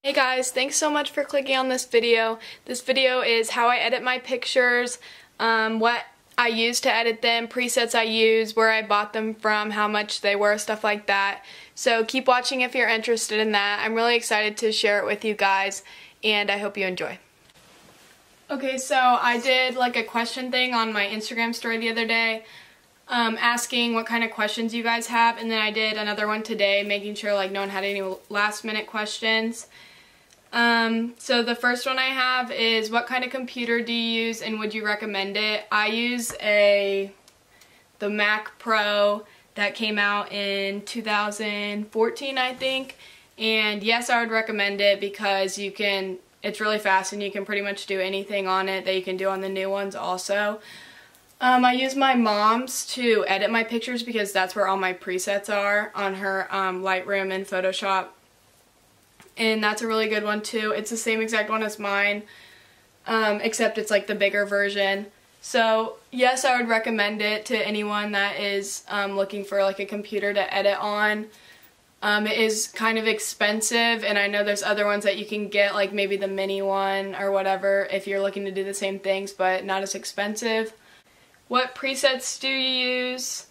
Hey guys, thanks so much for clicking on this video. This video is how I edit my pictures, what I use to edit them, presets I use, where I bought them from, how much they were, stuff like that. So keep watching if you're interested in that. I'm really excited to share it with you guys, and I hope you enjoy. Okay, so I did like a question thing on my Instagram story the other day, asking what kind of questions you guys have, and then I did another one today, making sure like no one had any last minute questions. So the first one I have is, what kind of computer do you use and would you recommend it? I use the Mac Pro that came out in 2014, I think, and yes, I would recommend it because it's really fast and you can pretty much do anything on it that you can do on the new ones also. I use my mom's to edit my pictures because that's where all my presets are, on her Lightroom and Photoshop. And that's a really good one too. It's the same exact one as mine, except it's like the bigger version. So yes, I would recommend it to anyone that is looking for like a computer to edit on. It is kind of expensive, and I know there's other ones that you can get, like maybe the mini one or whatever, if you're looking to do the same things, but not as expensive. What presets do you use?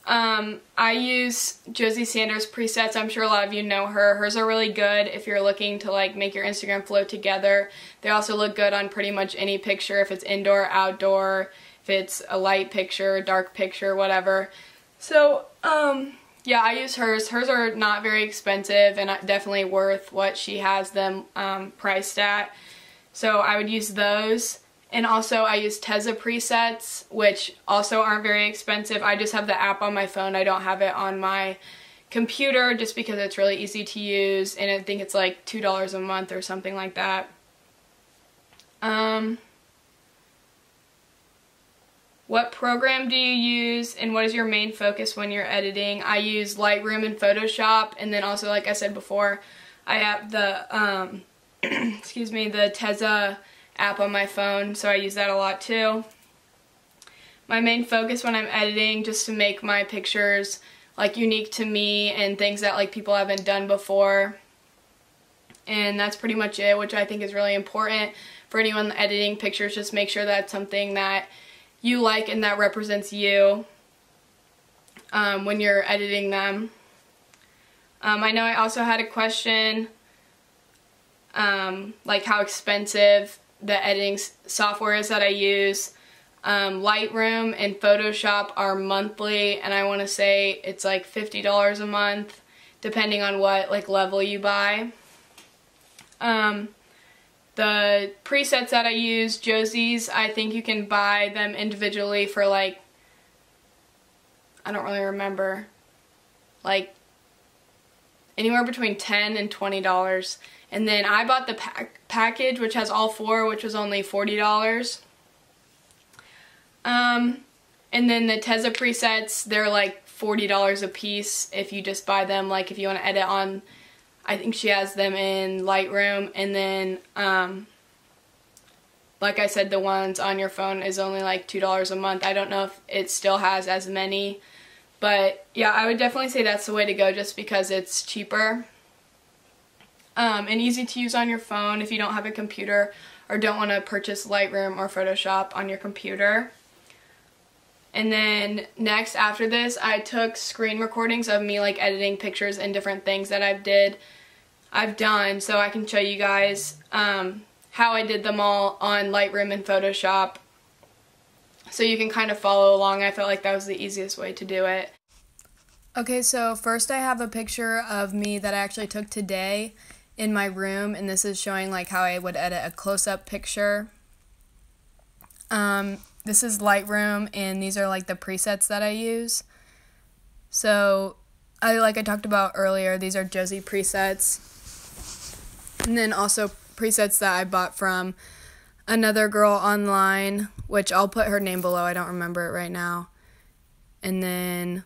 I use Josie Sanders presets. I'm sure a lot of you know her. Hers are really good if you're looking to like make your Instagram flow together. They also look good on pretty much any picture, if it's indoor, outdoor, if it's a light picture, dark picture, whatever. So, yeah, I use hers. Hers are not very expensive and definitely worth what she has them priced at. So I would use those. And also I use Tezza presets, which also aren't very expensive. I just have the app on my phone. I don't have it on my computer just because it's really easy to use, and I think it's like $2 a month or something like that. What program do you use and what is your main focus when you're editing? I use Lightroom and Photoshop, and then also, like I said before, I have the excuse me, the Tezza app on my phone, so I use that a lot too. My main focus when I'm editing, just to make my pictures like unique to me and things that like people haven't done before, and that's pretty much it, which I think is really important for anyone editing pictures. Just make sure that's something that you like and that represents you when you're editing them. I know I also had a question like how expensive the editing software is that I use. Lightroom and Photoshop are monthly, and I want to say it's like $50 a month depending on what like level you buy. The presets that I use, Josie's, I think you can buy them individually for like, I don't really remember, like anywhere between $10 and $20. And then I bought the package, which has all four, which was only $40. And then the Tezza presets, they're like $40 a piece if you just buy them, like if you want to edit on, I think she has them in Lightroom. And then, like I said, the ones on your phone is only like $2 a month. I don't know if it still has as many, but yeah, I would definitely say that's the way to go just because it's cheaper. And easy to use on your phone if you don't have a computer or don't want to purchase Lightroom or Photoshop on your computer. And then next, after this, I took screen recordings of me like editing pictures and different things that I've done, so I can show you guys how I did them all on Lightroom and Photoshop, so you can kind of follow along. I felt like that was the easiest way to do it. Okay, so first I have a picture of me that I actually took today in my room, and this is showing like how I would edit a close-up picture. This is Lightroom, and these are like the presets that I use. So like I talked about earlier, these are Josie presets, and then also presets that I bought from another girl online, which I'll put her name below, I don't remember it right now. And then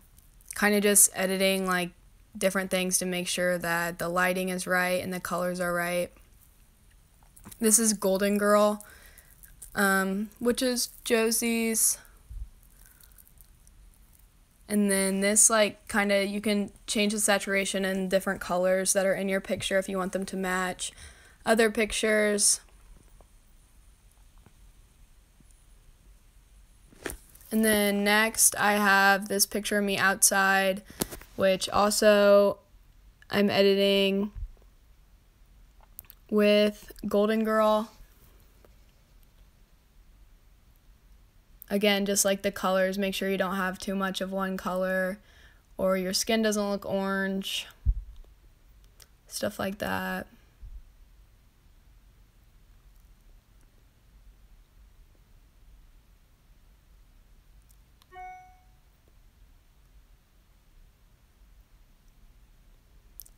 kind of just editing like different things to make sure that the lighting is right and the colors are right. This is Golden Girl, which is Josie's. And then this, like, kind of, you can change the saturation and different colors that are in your picture if you want them to match. other pictures. And then next I have this picture of me outside, which also I'm editing with Golden Girl. Again, just like the colors, make sure you don't have too much of one color or your skin doesn't look orange. Stuff like that.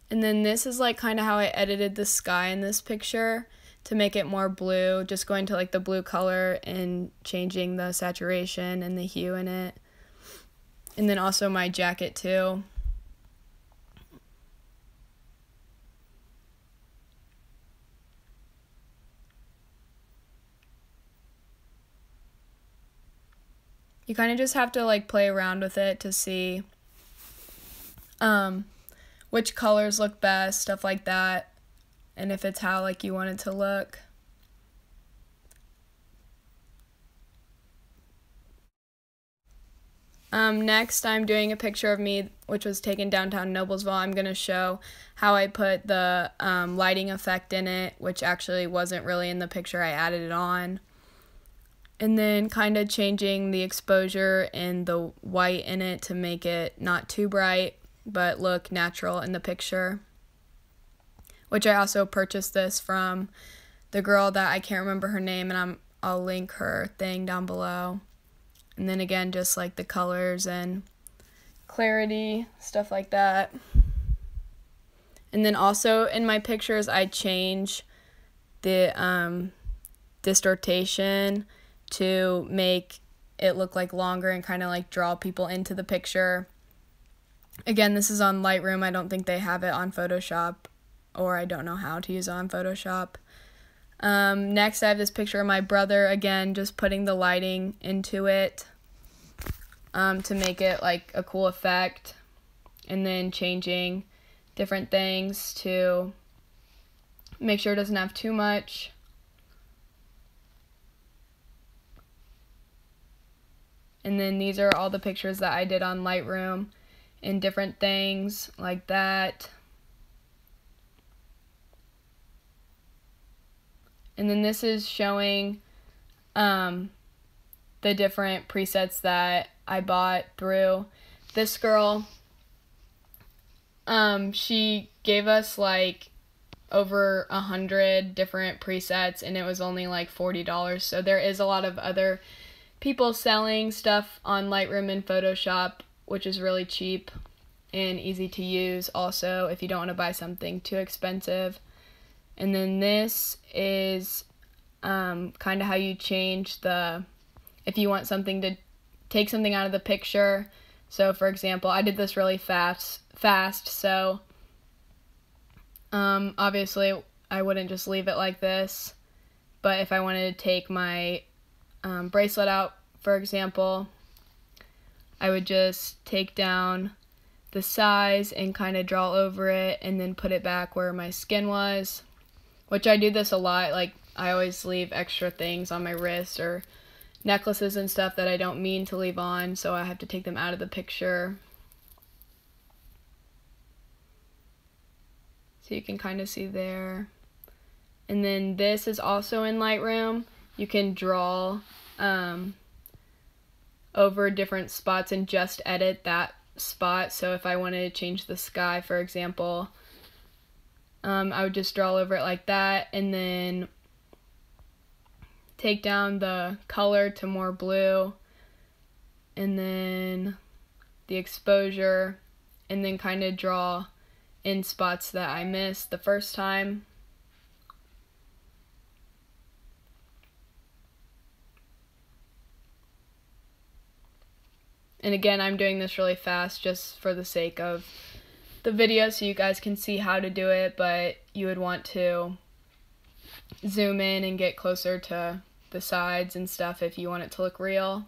And then this is like kind of how I edited the sky in this picture to make it more blue, just going to like the blue color and changing the saturation and the hue in it. And then also my jacket too. You kind of just have to like play around with it to see which colors look best, stuff like that, and if it's how like you want it to look. Next I'm doing a picture of me which was taken downtown Noblesville. I'm going to show how I put the lighting effect in it, which actually wasn't really in the picture, I added it on. And then kind of changing the exposure and the white in it to make it not too bright but look natural in the picture. Which I also purchased this from the girl that I can't remember her name, and I'll link her thing down below. And then again, just like the colors and clarity, stuff like that. And then also in my pictures, I change the distortion to make it look like longer and kind of like draw people into the picture. Again, this is on Lightroom. I don't think they have it on Photoshop, or I don't know how to use it on Photoshop. Next, I have this picture of my brother, again, just putting the lighting into it to make it like a cool effect, and then changing different things to make sure it doesn't have too much. And then these are all the pictures that I did on Lightroom and different things like that. And then this is showing the different presets that I bought through this girl. She gave us like over 100 different presets, and it was only like $40. So there is a lot of other people selling stuff on Lightroom and Photoshop, which is really cheap and easy to use also if you don't want to buy something too expensive. And then this is kind of how you change if you want something to take something out of the picture. So for example, I did this really fast, so obviously I wouldn't just leave it like this, but if I wanted to take my bracelet out, for example, I would just take down the size and kind of draw over it and then put it back where my skin was, which I do this a lot. Like, I always leave extra things on my wrist or necklaces and stuff that I don't mean to leave on, so I have to take them out of the picture. So you can kind of see there. And then this is also in Lightroom. You can draw over different spots and just edit that spot. So if I wanted to change the sky, for example, I would just draw over it like that, and then take down the color to more blue, and then the exposure, and then kind of draw in spots that I missed the first time. And again, I'm doing this really fast just for the sake of the video so you guys can see how to do it, but you would want to zoom in and get closer to the sides and stuff if you want it to look real.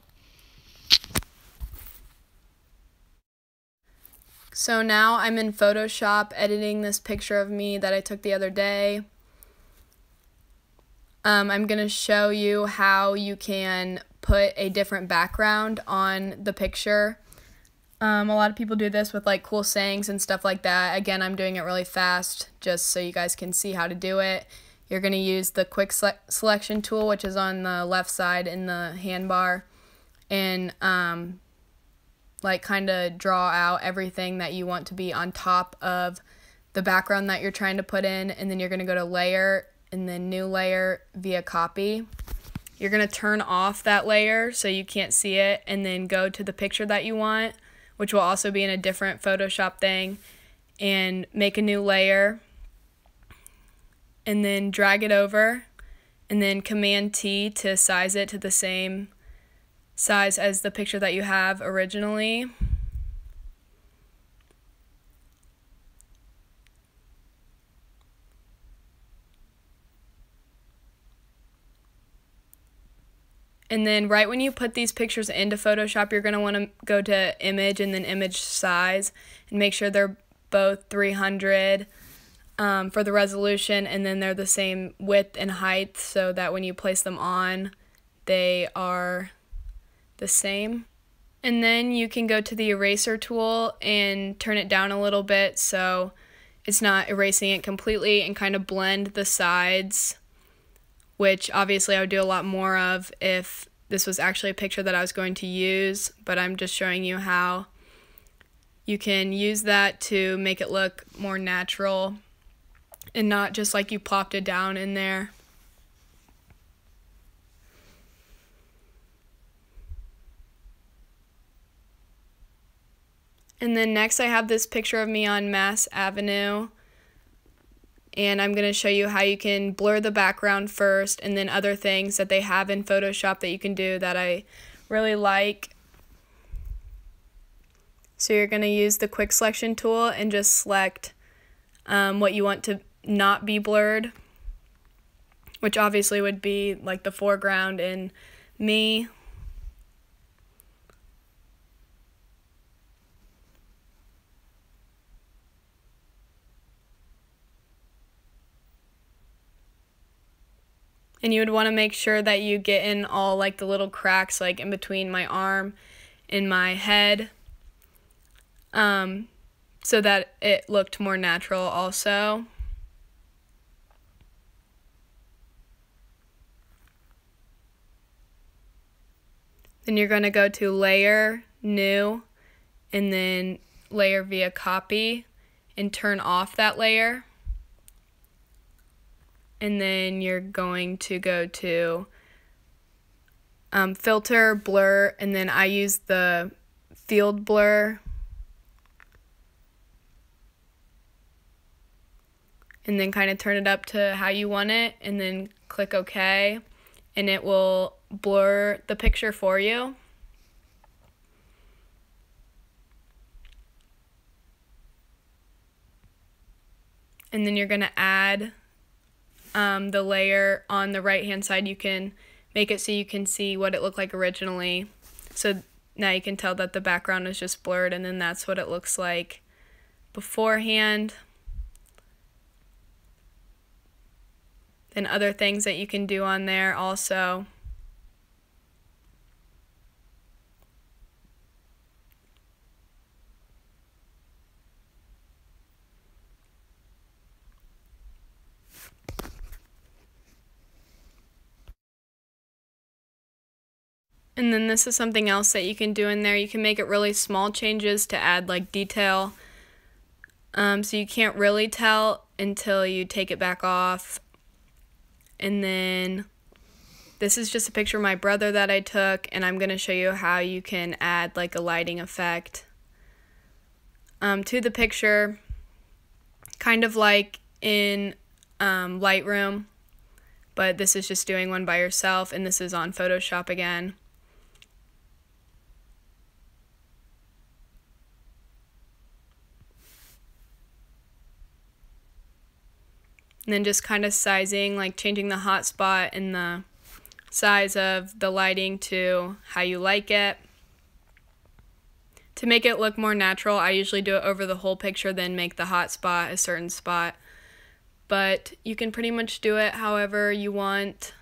So now I'm in Photoshop editing this picture of me that I took the other day. I'm going to show you how you can put a different background on the picture. A lot of people do this with like cool sayings and stuff like that. Again, I'm doing it really fast just so you guys can see how to do it. You're going to use the quick selection tool, which is on the left side in the handbar, and like kind of draw out everything that you want to be on top of the background that you're trying to put in, and then you're going to go to layer and then new layer via copy. You're going to turn off that layer so you can't see it, and then go to the picture that you want, which will also be in a different Photoshop thing, and make a new layer, and then drag it over, and then Command T to size it to the same size as the picture that you have originally. And then right when you put these pictures into Photoshop, you're going to want to go to image and then image size and make sure they're both 300 for the resolution, and then they're the same width and height so that when you place them on, they are the same. And then you can go to the eraser tool and turn it down a little bit so it's not erasing it completely, and kind of blend the sides, which obviously I would do a lot more of if this was actually a picture that I was going to use, but I'm just showing you how you can use that to make it look more natural and not just like you plopped it down in there. And then next I have this picture of me on Mass Avenue, and I'm going to show you how you can blur the background first, and then other things that they have in Photoshop that you can do that I really like. So you're going to use the quick selection tool and just select what you want to not be blurred, which obviously would be like the foreground and me. And you would want to make sure that you get in all like the little cracks like in between my arm and my head, so that it looked more natural also. Then you're going to go to layer, new, and then layer via copy, and turn off that layer. And then you're going to go to filter, blur, and then I use the field blur. And then kind of turn it up to how you want it, and then click OK, and it will blur the picture for you. And then you're going to add the layer on the right hand side. You can make it so you can see what it looked like originally. So now you can tell that the background is just blurred, and then that's what it looks like beforehand. And other things that you can do on there also. And then this is something else that you can do in there. You can make it really small changes to add like detail. So you can't really tell until you take it back off. And then this is just a picture of my brother that I took, and I'm going to show you how you can add like a lighting effect to the picture, kind of like in Lightroom, but this is just doing one by yourself, and this is on Photoshop again. And then just kind of sizing, like changing the hotspot and the size of the lighting to how you like it. To make it look more natural, I usually do it over the whole picture, then make the hotspot a certain spot. but you can pretty much do it however you want.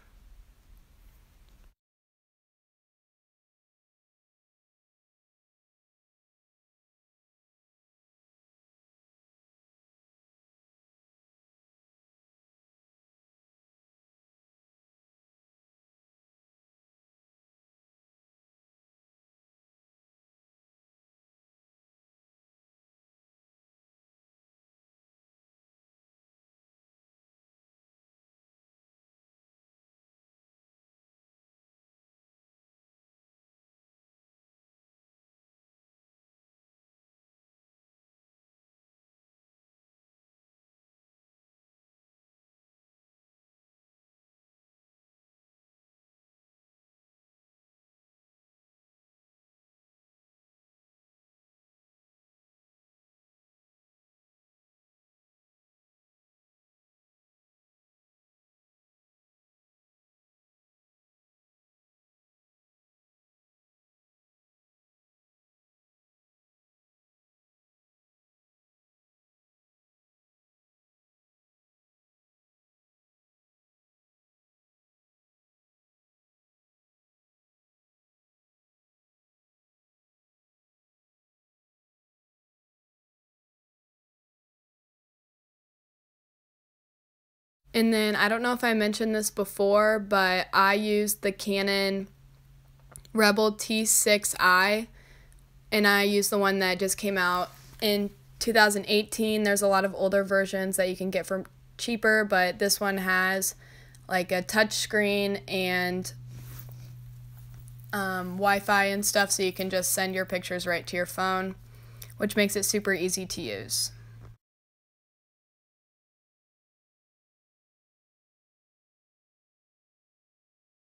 And then, I don't know if I mentioned this before, but I used the Canon Rebel T6i, and I used the one that just came out in 2018. There's a lot of older versions that you can get for cheaper, but this one has like a touch screen and Wi-Fi and stuff, so you can just send your pictures right to your phone, which makes it super easy to use.